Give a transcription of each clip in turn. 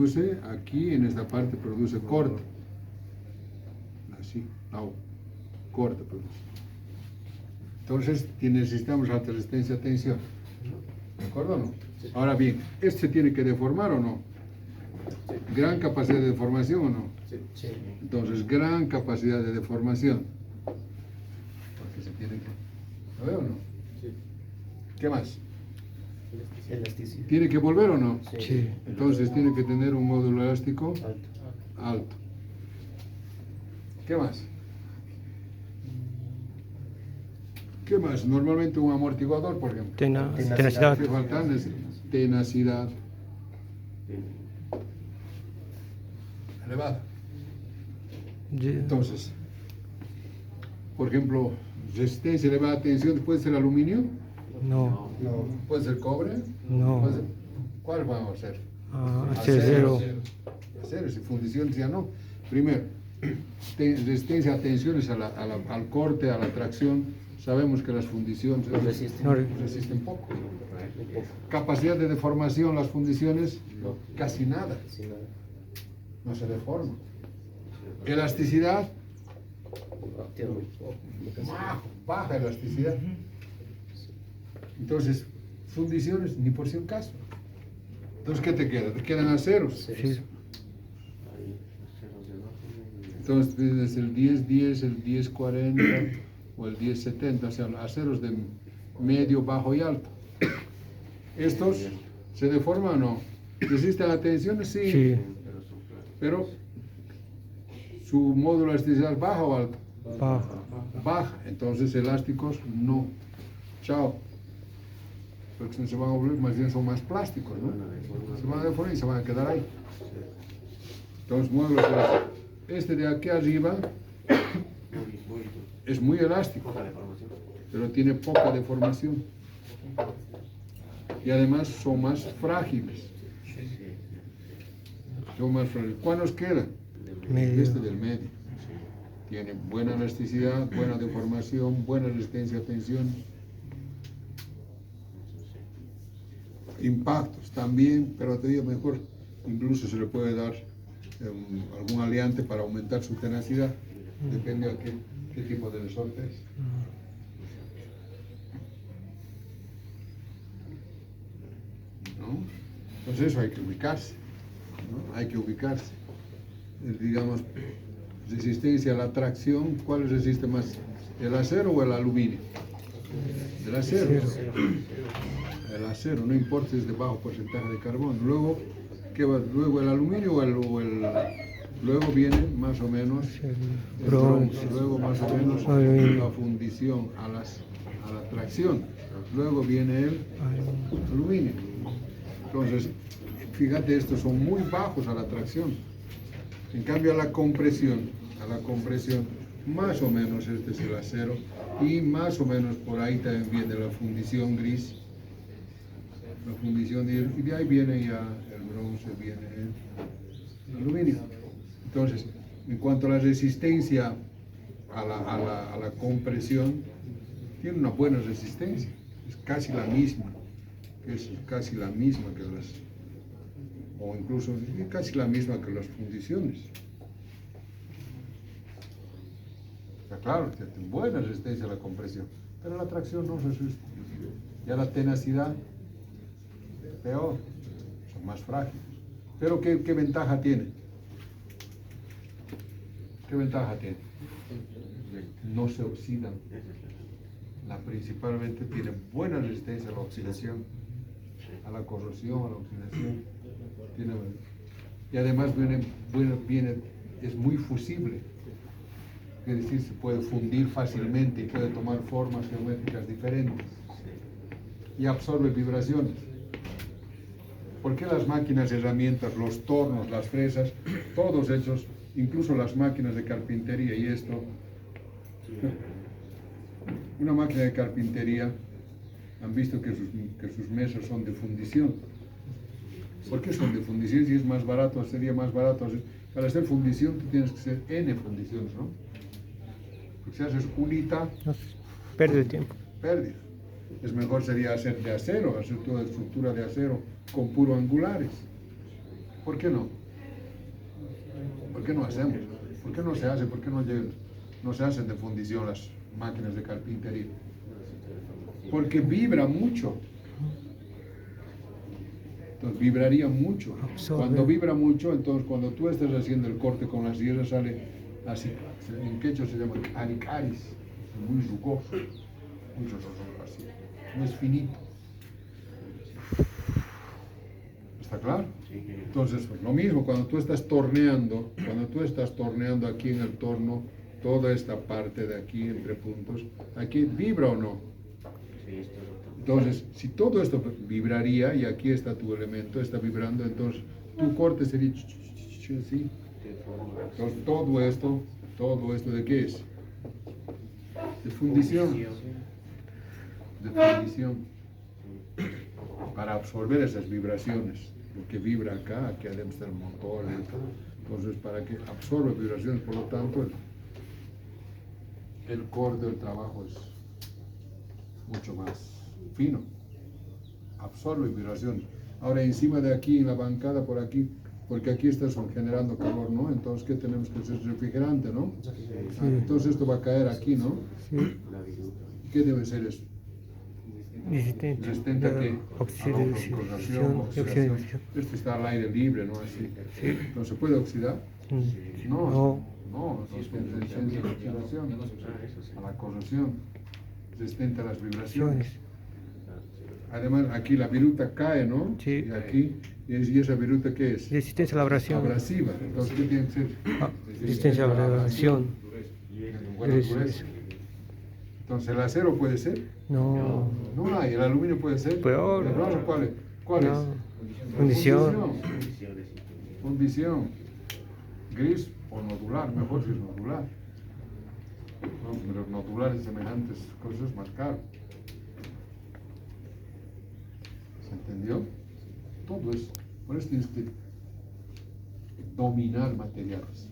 produce, aquí en esta parte produce corte. Así, no, corte produce. Entonces necesitamos alta resistencia a tensión. ¿De acuerdo o no? Ahora bien, ¿este se tiene que deformar o no? ¿Gran capacidad de deformación o no? Sí. Entonces, gran capacidad de deformación. Porque se tiene que... ¿Lo veo o no? Sí. ¿Qué más? Elasticidad. ¿Tiene que volver o no? Sí. Entonces tiene que tener un módulo elástico Alto. alto. ¿Qué más? ¿Qué más? Normalmente un amortiguador, por ejemplo. Tenacidad. ¿Qué falta? Tenacidad elevada. Entonces, por ejemplo, resistencia elevada a tensión, ¿puede ser aluminio? No. ¿Puede ser cobre? No. ¿Puede ser? ¿Cuál vamos a hacer? Acero. Acero, si fundición ya no. Primero, resistencia a tensiones, al corte, a la tracción. Sabemos que las fundiciones No resisten. resisten poco. Capacidad de deformación, las fundiciones, casi nada. Sí, nada. No se deforma. Elasticidad, Tiene muy casi. baja elasticidad. Entonces, fundiciones, ni por si un caso. Entonces, ¿qué te queda? Te quedan aceros. Sí. Entonces, tienes el 10-10, el 10-40 o el 10-70, o sea, aceros de medio, bajo y alto. ¿Estos se deforman o no? ¿Resisten a tensiones? Sí. Sí. Pero, ¿su módulo de elasticidad es baja o alta? Baja. Baja. Entonces, elásticos, no. Chao. Porque no se van a volver, más bien son más plásticos, ¿no? Se van a deformar y se van a quedar ahí. Entonces, módulos elásticos. Este de aquí arriba es muy elástico, pero tiene poca deformación. Y además son más frágiles. Son más frágiles. ¿Cuál nos queda? Medio. Este del medio. Tiene buena elasticidad, buena deformación, buena resistencia a tensión. Impactos también, pero te digo mejor, incluso se le puede dar algún aliante para aumentar su tenacidad, depende a qué tipo de resorte es. ¿No? Entonces eso hay que ubicarse, ¿no? Hay que ubicarse. Digamos, resistencia a la tracción, ¿cuál resiste más? ¿El acero o el aluminio? El acero. El acero, no importa si es de bajo porcentaje de carbono. Luego, ¿qué va? Luego el aluminio luego viene más o menos el bronce, luego más o menos la fundición a la tracción, luego viene el aluminio. Entonces, fíjate, estos son muy bajos a la tracción. En cambio a la compresión, más o menos este es el acero y más o menos por ahí también viene la fundición gris. La fundición y de ahí viene ya el bronce, viene el aluminio. Entonces, en cuanto a la resistencia a la compresión, tiene una buena resistencia, es casi la misma, que las, o incluso casi la misma que las fundiciones. Está claro, tiene buena resistencia a la compresión, pero la tracción no resiste. Ya la tenacidad, peor, son más frágiles. Pero ¿qué ventaja tiene? ¿Qué ventaja tiene? No se oxidan. Principalmente tiene buena resistencia a la oxidación, a la corrosión, a la oxidación. Y además es muy fusible. Es decir, se puede fundir fácilmente y puede tomar formas geométricas diferentes. Y absorbe vibraciones. ¿Por qué las máquinas, herramientas, los tornos, las fresas, todos hechos, incluso las máquinas de carpintería y esto? Una máquina de carpintería, han visto que sus mesas son de fundición. ¿Por qué son de fundición? Si es más barato, sería más barato. Para hacer fundición tú tienes que hacer N fundiciones, ¿no? Porque si haces unita, Pierde el tiempo. pérdida. Es mejor sería hacer de acero, hacer toda estructura de acero con puro angulares. ¿Por qué no? ¿Por qué no hacemos? ¿Por qué no se hace? ¿Por qué no se hacen de fundición las máquinas de carpintería? Porque vibra mucho. Entonces vibraría mucho. Absorbe. Cuando vibra mucho, entonces cuando tú estás haciendo el corte con la sierra sale así. En quechua se llama aricaris, muy rugoso, muy rugoso, así, muy finito. ¿Está claro? Entonces, pues, lo mismo, cuando tú estás torneando aquí en el torno, toda esta parte de aquí entre puntos, aquí vibra o no. Entonces, si todo esto vibraría y aquí está tu elemento, está vibrando, entonces tu corte sería así. Entonces, todo esto ¿de qué es? De fundición. De fundición. Para absorber esas vibraciones. Lo que vibra acá, aquí adentro está el motor. Entonces, para que absorba vibraciones, por lo tanto, el corte del trabajo es mucho más fino, absorbe vibraciones. Ahora encima de aquí, en la bancada por aquí, porque aquí estás generando calor, ¿no? Entonces, ¿qué tenemos que hacer? Refrigerante, ¿no? Entonces esto va a caer aquí, ¿no? Sí. ¿Qué debe ser esto? Resistente. ¿Resistente a qué? Oxidación. Oxidación. Esto está al aire libre, ¿no? Así. Sí. ¿No se puede oxidar? No. No, es resistente a la oxidación, a la corrosión, resistente a las vibraciones. Además, aquí la viruta cae, ¿no? Sí. Y aquí, ¿y esa viruta qué es? Resistencia a la abrasión. Abrasiva. Entonces, ¿qué tiene que ser? Resistencia a la abrasión. Buena dureza. Entonces, ¿el acero puede ser? No. No hay. ¿El aluminio puede ser? Peor. ¿El bronce cuál es? ¿Cuál No. es? Fundición. Fundición. Gris o nodular, mejor si es nodular. No, pero nodulares semejantes cosas más caro. ¿Se entendió? Todo eso. Por eso tienes que dominar materiales.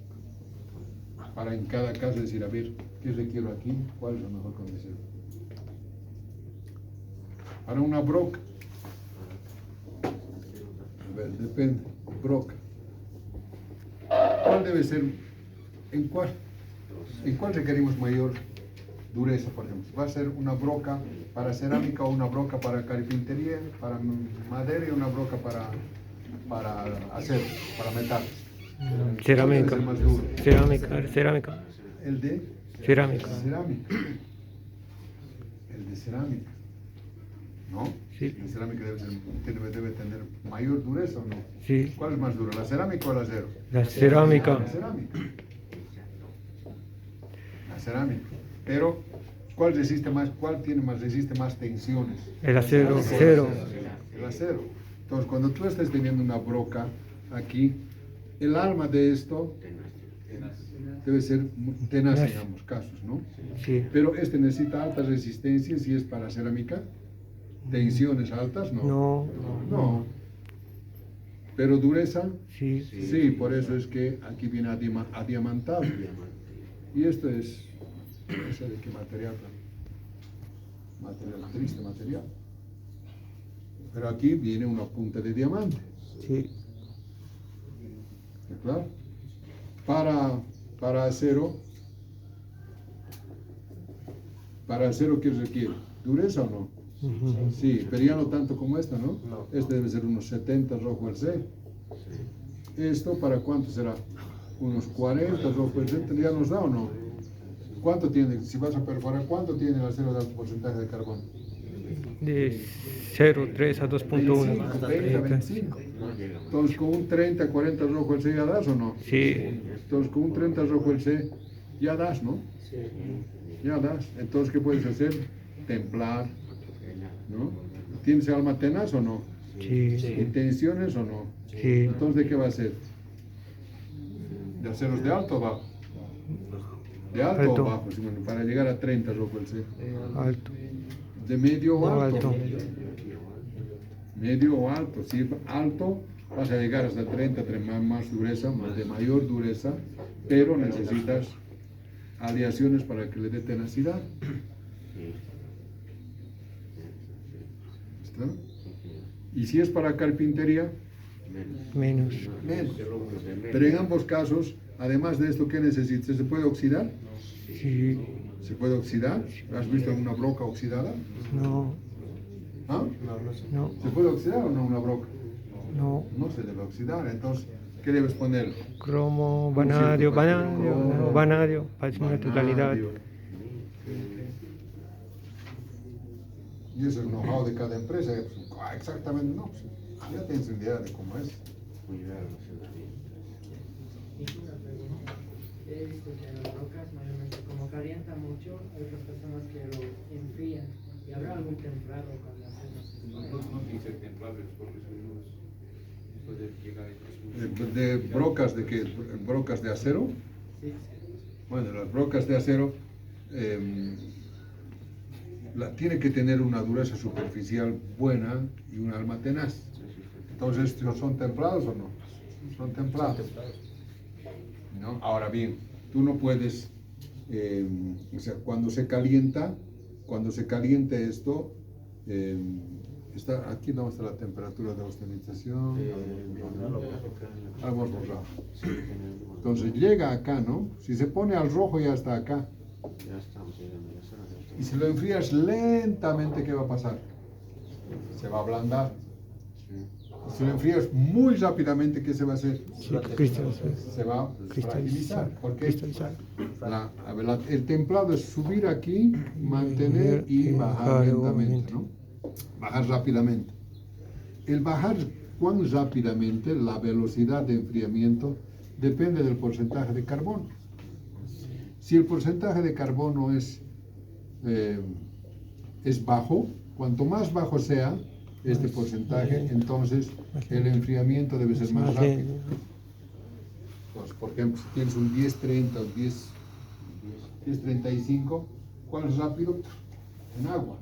Para en cada caso decir, a ver, ¿qué requiero aquí? ¿Cuál es la mejor condición? Para una broca. A ver, depende. Broca. ¿Cuál debe ser? ¿En cuál requerimos mayor dureza, por ejemplo? ¿Va a ser una broca para cerámica o una broca para carpintería, para madera y una broca para acero, para metal? Cerámica. ¿Cuál debe ser más duro? Cerámica. ¿El de? Cerámica. Cerámica. El de cerámica. ¿No? Sí. El de cerámica debe tener mayor dureza o no. Sí. ¿Cuál es más duro, la cerámica o el acero? La cerámica. La cerámica. La cerámica. Pero, ¿cuál resiste más tensiones? El acero. El acero. Entonces, cuando tú estás teniendo una broca aquí, el alma de esto debe ser tenaz en ambos casos, ¿no? Sí. Pero este necesita altas resistencias si es para cerámica. Tensiones altas, no. No. Pero dureza, Sí. sí, por eso es que aquí viene adiamantado. Y esto es, no sé de qué material, triste material. Pero aquí viene una punta de diamante. Sí. ¿Está claro? Para acero, ¿qué requiere? ¿Dureza o no? Ujú. Sí, pero ya no tanto como esta, ¿no? Este debe ser unos 70 rojo el C. ¿Esto para cuánto será? Unos 40 rojo el C, ¿ya nos da o no? ¿Cuánto tiene? Si vas a perforar, ¿cuánto tiene el acero de alto porcentaje de carbono? De 0,3 a 2,1. 25, 20, 25. Entonces, con un 30, 40 rojo el C ya das o no? Sí. Entonces, con un 30 rojo el C ya das, ¿no? Ya das. Entonces, ¿qué puedes hacer? Templar, ¿no? ¿Tienes alma tenaz o no? Sí. ¿Y tensiones o no? Sí. Entonces, ¿de qué va a ser? ¿De aceros de alto o bajo? ¿De alto Alto. o bajo? Sí, bueno, para llegar a 30 rojo el C. Alto. ¿De medio o No, alto? alto. Medio o alto. Si alto, vas a llegar hasta 30, más dureza, de mayor dureza, pero necesitas aleaciones para que le dé tenacidad. ¿Está? Y si es para carpintería, menos. Menos. Pero en ambos casos, además de esto, ¿qué necesita? ¿Se puede oxidar? Sí, ¿Se puede oxidar? ¿Has visto alguna broca oxidada? no, ¿Ah? no, ¿Se puede oxidar o no una broca? no. No se debe oxidar. Entonces, ¿qué debes poner? Cromo, Un vanadio, cierto factor de vanadio, cromo, vanadio, para su naturalidad. vanadio. Y eso es el know-how de cada empresa. Exactamente, no. Pues, ya tienes idea de cómo es. He visto que las rocas mayormente como calienta mucho, hay otras personas que lo enfrían. ¿Y habrá algún templado cuando hacemos? No tiene que ser templado, porque si no puede llegar a De brocas de qué? ¿Brocas de acero? Sí, Bueno, las brocas de acero tiene que tener una dureza superficial buena y un alma tenaz. Entonces, ¿son templados o no? Son templados. ¿No? Ahora bien, tú no puedes, o sea, cuando se calienta esto, aquí no está la temperatura de ostenización. Hemos borrado. Entonces llega acá, ¿no? Si se pone al rojo ya está acá. Y si lo enfrías lentamente, ¿qué va a pasar? Se va a ablandar. Si lo enfrías muy rápidamente, ¿qué se va a hacer? Sí, cristalizar. Se va a fragilizar. Porque Cristalizar. el templado es subir aquí, mantener y bajar lentamente, ¿no? Bajar rápidamente. El bajar cuán rápidamente, la velocidad de enfriamiento, depende del porcentaje de carbono. Si el porcentaje de carbono es bajo, cuanto más bajo sea este porcentaje, entonces el enfriamiento debe ser más rápido. Entonces, por ejemplo, si tienes un 10-30 o 10-35, ¿cuál es rápido? En agua.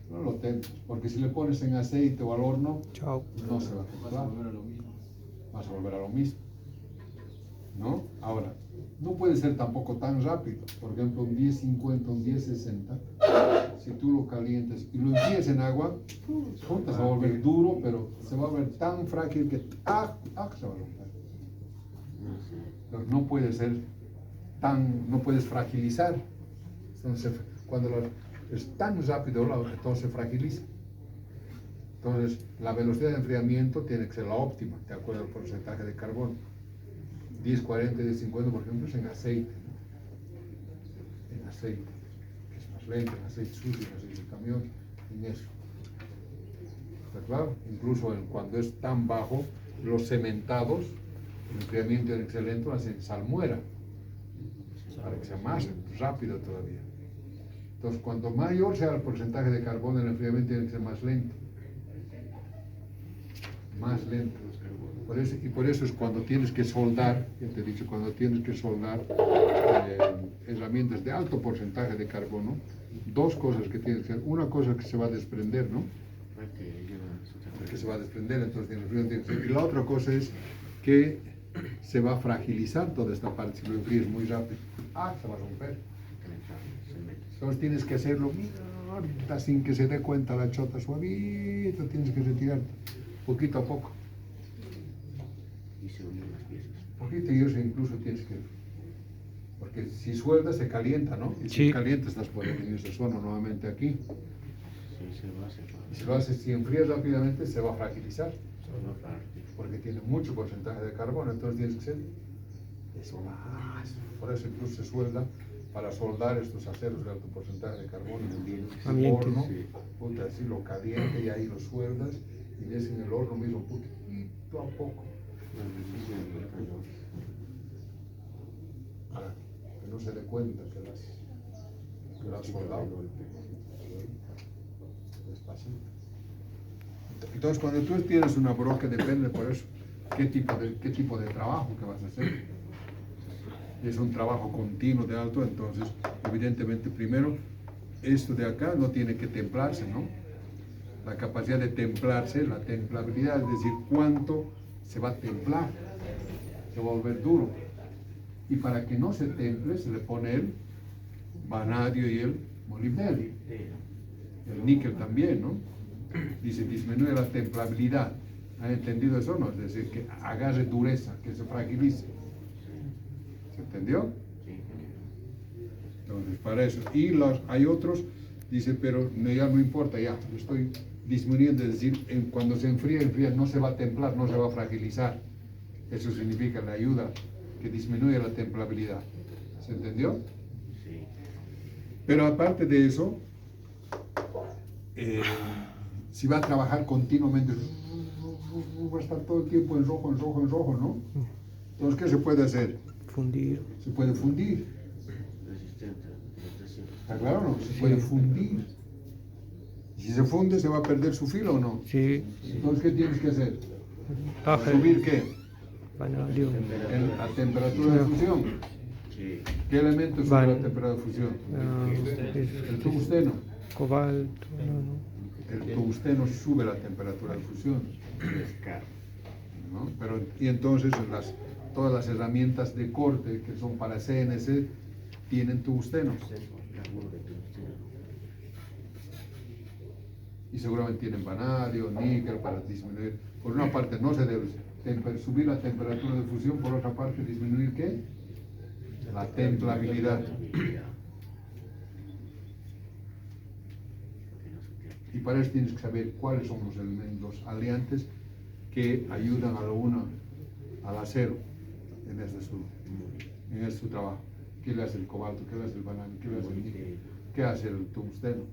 No lo templas, porque si le pones en aceite o al horno, Chao. no se va a templar. Vas a volver a lo mismo. ¿No? Ahora, no puede ser tampoco tan rápido. Por ejemplo, un 10-50, un 10-60, si tú lo calientas y lo enfrías en agua, se va a volver duro, pero se va a volver tan frágil que se va a romper. Entonces, no puede ser no puedes fragilizar. Entonces, cuando es tan rápido, entonces se fragiliza. Entonces, la velocidad de enfriamiento tiene que ser la óptima, de acuerdo al porcentaje de carbono. 10-40, 10-50, por ejemplo, es en aceite. ¿No? En aceite, que es más lento, en aceite sucio, en aceite de camión, en eso. ¿Está claro? Incluso cuando es tan bajo, los cementados, el enfriamiento tiene que ser lento, hacen salmuera, para que sea más rápido todavía. Entonces, cuanto mayor sea el porcentaje de carbono, el enfriamiento tiene que ser más lento. Más lento. Por eso es cuando tienes que soldar, ya te he dicho, cuando tienes que soldar herramientas de alto porcentaje de carbono, dos cosas que tienes que hacer. Una cosa que se va a desprender, ¿no? Que se va a desprender, entonces tiene que ser. Y la otra cosa es que se va a fragilizar toda esta parte si lo enfríes muy rápido. Se va a romper. Entonces tienes que hacerlo sin que se dé cuenta la chota, suavito, tienes que retirarte poquito a poco. Poquito, y eso incluso tienes que, porque si sueldas se calienta, ¿no? Y si Sí. calienta estás poniendo ese sono nuevamente aquí. Y si lo haces, si enfrías rápidamente, se va a fragilizar, porque tiene mucho porcentaje de carbono, entonces tienes que ser eso más. Por eso incluso se suelda para soldar estos aceros de alto porcentaje de carbono en el Ambiente, horno, sí. así lo caliente y ahí lo sueldas y ves en el horno mismo poquito a poco. Para que no se dé cuenta que lo has soldado. Despacito. Entonces, cuando tú tienes una broca, depende por eso qué tipo de trabajo que vas a hacer. Si es un trabajo continuo de alto, entonces, evidentemente, primero, esto de acá no tiene que templarse, ¿no? La capacidad de templarse, la templabilidad, es decir, cuánto se va a templar, se va a volver duro. Y para que no se temple, se le pone el vanadio y el molibdeno. El níquel también, ¿no? dice, disminuye la templabilidad. ¿Han entendido eso o no? Es decir, que agarre dureza, que se fragilice. ¿Se entendió? Entonces, para eso. Y hay otros, dice, pero no, ya no importa, ya, lo estoy disminuyendo, es decir, cuando se enfría, no se va a templar, no se va a fragilizar. Eso significa la ayuda que disminuye la templabilidad. ¿Se entendió? Pero aparte de eso, si va a trabajar continuamente, va a estar todo el tiempo en rojo, ¿no? Entonces, ¿qué se puede hacer? Fundir. Se puede fundir. ¿Está claro o no? Se puede fundir. Si se funde, ¿se va a perder su filo o no? Sí. Entonces, ¿qué tienes que hacer? Baja ¿Subir qué? Vanadio. La temperatura de fusión. ¿Qué elemento sube la temperatura de fusión? El tungsteno. Cobalto. No. El tungsteno sube la temperatura de fusión. ¿No? Pero, y entonces todas las herramientas de corte que son para CNC tienen tungsteno. Y seguramente tienen vanadio, níquel para disminuir. Por una parte no se debe subir la temperatura de fusión, por otra parte disminuir ¿qué? La templabilidad. Y para eso tienes que saber cuáles son los elementos aliantes que ayudan al acero en este su trabajo. ¿Qué le hace el cobalto? ¿Qué le hace el vanadio? ¿Qué le hace el níquel? ¿Qué hace el tungsteno?